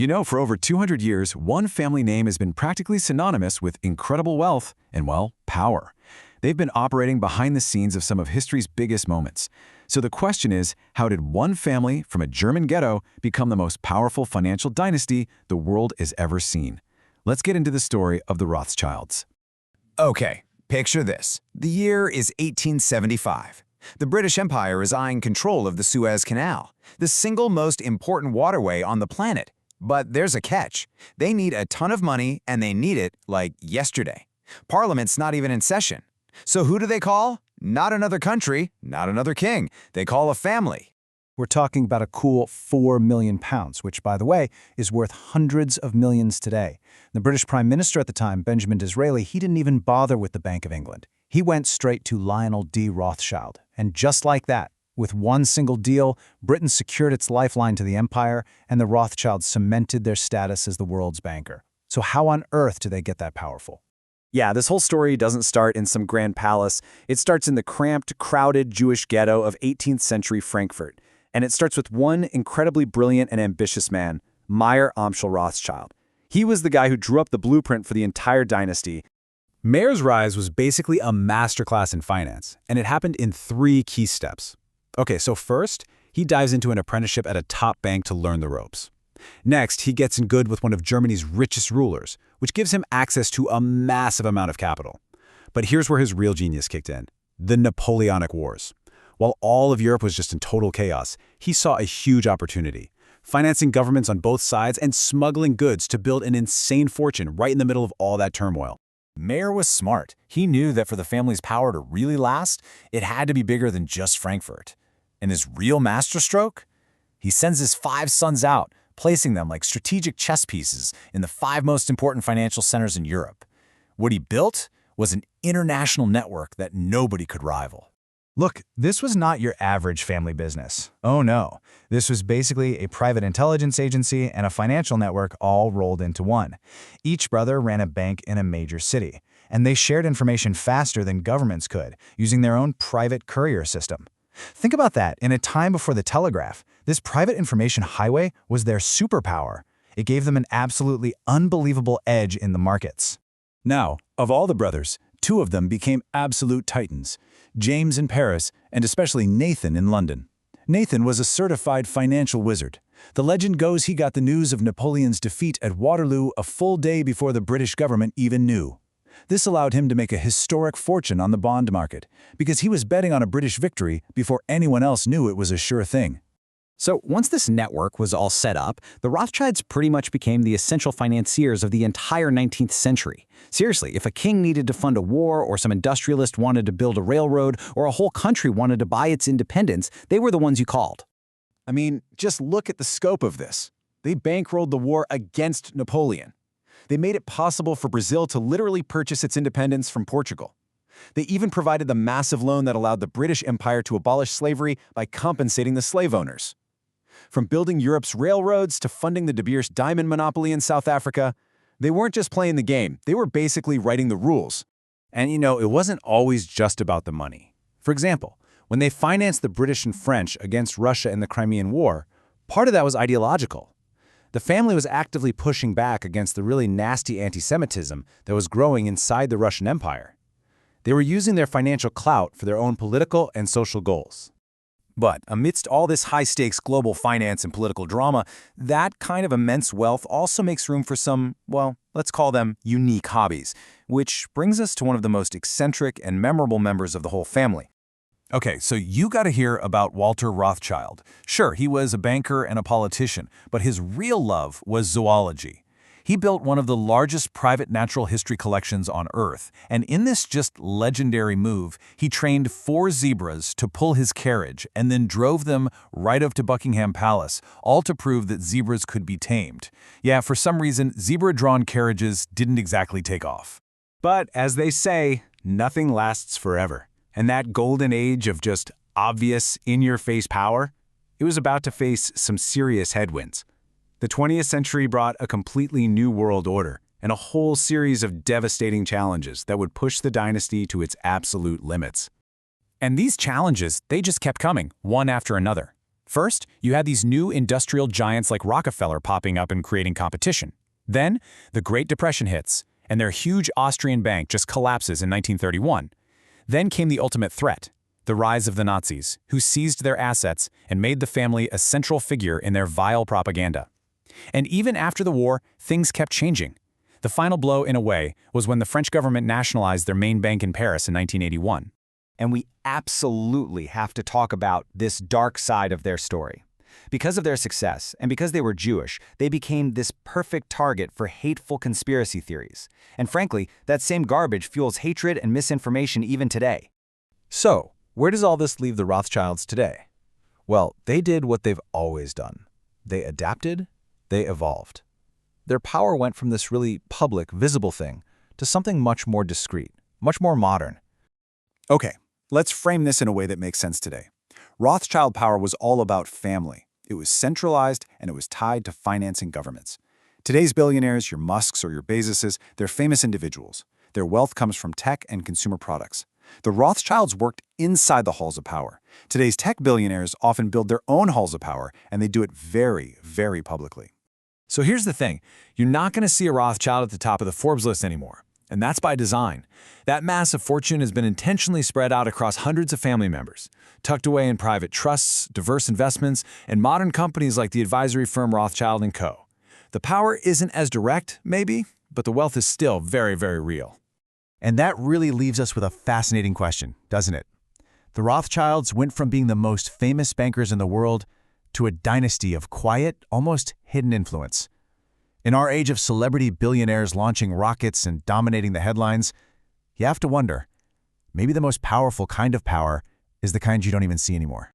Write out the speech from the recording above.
You know, for over 200 years, one family name has been practically synonymous with incredible wealth and, well, power. They've been operating behind the scenes of some of history's biggest moments. So the question is, how did one family from a German ghetto become the most powerful financial dynasty the world has ever seen? Let's get into the story of the Rothschilds. Okay, picture this. The year is 1875. The British Empire is eyeing control of the Suez Canal, the single most important waterway on the planet. But there's a catch. They need a ton of money, and they need it, like, yesterday. Parliament's not even in session. So who do they call? Not another country, not another king. They call a family. We're talking about a cool £4 million, which, by the way, is worth hundreds of millions today. The British Prime Minister at the time, Benjamin Disraeli, he didn't even bother with the Bank of England. He went straight to Lionel D. Rothschild. And just like that, with one single deal, Britain secured its lifeline to the empire, and the Rothschilds cemented their status as the world's banker. So how on earth do they get that powerful? Yeah, this whole story doesn't start in some grand palace. It starts in the cramped, crowded Jewish ghetto of 18th century Frankfurt. And it starts with one incredibly brilliant and ambitious man, Mayer Amschel Rothschild. He was the guy who drew up the blueprint for the entire dynasty. Mayer's rise was basically a masterclass in finance, and it happened in 3 key steps. Okay, so first, he dives into an apprenticeship at a top bank to learn the ropes. Next, he gets in good with one of Germany's richest rulers, which gives him access to a massive amount of capital. But here's where his real genius kicked in: the Napoleonic Wars. While all of Europe was just in total chaos, he saw a huge opportunity, financing governments on both sides and smuggling goods to build an insane fortune right in the middle of all that turmoil. Mayer was smart. He knew that for the family's power to really last, it had to be bigger than just Frankfurt. And his real masterstroke? He sends his 5 sons out, placing them like strategic chess pieces in the 5 most important financial centers in Europe. What he built was an international network that nobody could rival. Look, this was not your average family business. Oh no, this was basically a private intelligence agency and a financial network all rolled into one. Each brother ran a bank in a major city, and they shared information faster than governments could, using their own private courier system. Think about that. In a time before the telegraph, this private information highway was their superpower. It gave them an absolutely unbelievable edge in the markets. Now, of all the brothers, 2 of them became absolute titans: James in Paris and especially Nathan in London. Nathan was a certified financial wizard. The legend goes he got the news of Napoleon's defeat at Waterloo a full day before the British government even knew. This allowed him to make a historic fortune on the bond market, because he was betting on a British victory before anyone else knew it was a sure thing. So once this network was all set up, the Rothschilds pretty much became the essential financiers of the entire 19th century. Seriously, if a king needed to fund a war, or some industrialist wanted to build a railroad, or a whole country wanted to buy its independence, they were the ones you called. I mean, just look at the scope of this. They bankrolled the war against Napoleon. They made it possible for Brazil to literally purchase its independence from Portugal. They even provided the massive loan that allowed the British Empire to abolish slavery by compensating the slave owners. From building Europe's railroads to funding the De Beers diamond monopoly in South Africa, they weren't just playing the game, they were basically writing the rules. And you know, it wasn't always just about the money. For example, when they financed the British and French against Russia in the Crimean War, part of that was ideological. The family was actively pushing back against the really nasty anti-Semitism that was growing inside the Russian Empire. They were using their financial clout for their own political and social goals. But amidst all this high-stakes global finance and political drama, that kind of immense wealth also makes room for some, well, let's call them unique hobbies, which brings us to one of the most eccentric and memorable members of the whole family. Okay, so you got to hear about Walter Rothschild. Sure, he was a banker and a politician, but his real love was zoology. He built one of the largest private natural history collections on Earth, and in this just legendary move, he trained 4 zebras to pull his carriage and then drove them right up to Buckingham Palace, all to prove that zebras could be tamed. Yeah, for some reason, zebra-drawn carriages didn't exactly take off. But as they say, nothing lasts forever. And that golden age of just obvious, in-your-face power, it was about to face some serious headwinds. The 20th century brought a completely new world order and a whole series of devastating challenges that would push the dynasty to its absolute limits. And these challenges, they just kept coming, one after another. First, you had these new industrial giants like Rockefeller popping up and creating competition. Then, the Great Depression hits, and their huge Austrian bank just collapses in 1931. Then came the ultimate threat, the rise of the Nazis, who seized their assets and made the family a central figure in their vile propaganda. And even after the war, things kept changing. The final blow, in a way, was when the French government nationalized their main bank in Paris in 1981. And we absolutely have to talk about this dark side of their story. Because of their success, and because they were Jewish, they became this perfect target for hateful conspiracy theories. And frankly, that same garbage fuels hatred and misinformation even today. So, where does all this leave the Rothschilds today? Well, they did what they've always done. They adapted, they evolved. Their power went from this really public, visible thing to something much more discreet, much more modern. Okay, let's frame this in a way that makes sense today. Rothschild power was all about family. It was centralized, and it was tied to financing governments. Today's billionaires, your Musks or your Bezoses, they're famous individuals. Their wealth comes from tech and consumer products. The Rothschilds worked inside the halls of power. Today's tech billionaires often build their own halls of power, and they do it very, very publicly. So here's the thing. You're not going to see a Rothschild at the top of the Forbes list anymore. And that's by design. That massive fortune has been intentionally spread out across hundreds of family members, tucked away in private trusts, diverse investments, and modern companies like the advisory firm Rothschild & Co. The power isn't as direct, maybe, but the wealth is still very, very real. And that really leaves us with a fascinating question, doesn't it? The Rothschilds went from being the most famous bankers in the world to a dynasty of quiet, almost hidden influence. In our age of celebrity billionaires launching rockets and dominating the headlines, you have to wonder, maybe the most powerful kind of power is the kind you don't even see anymore.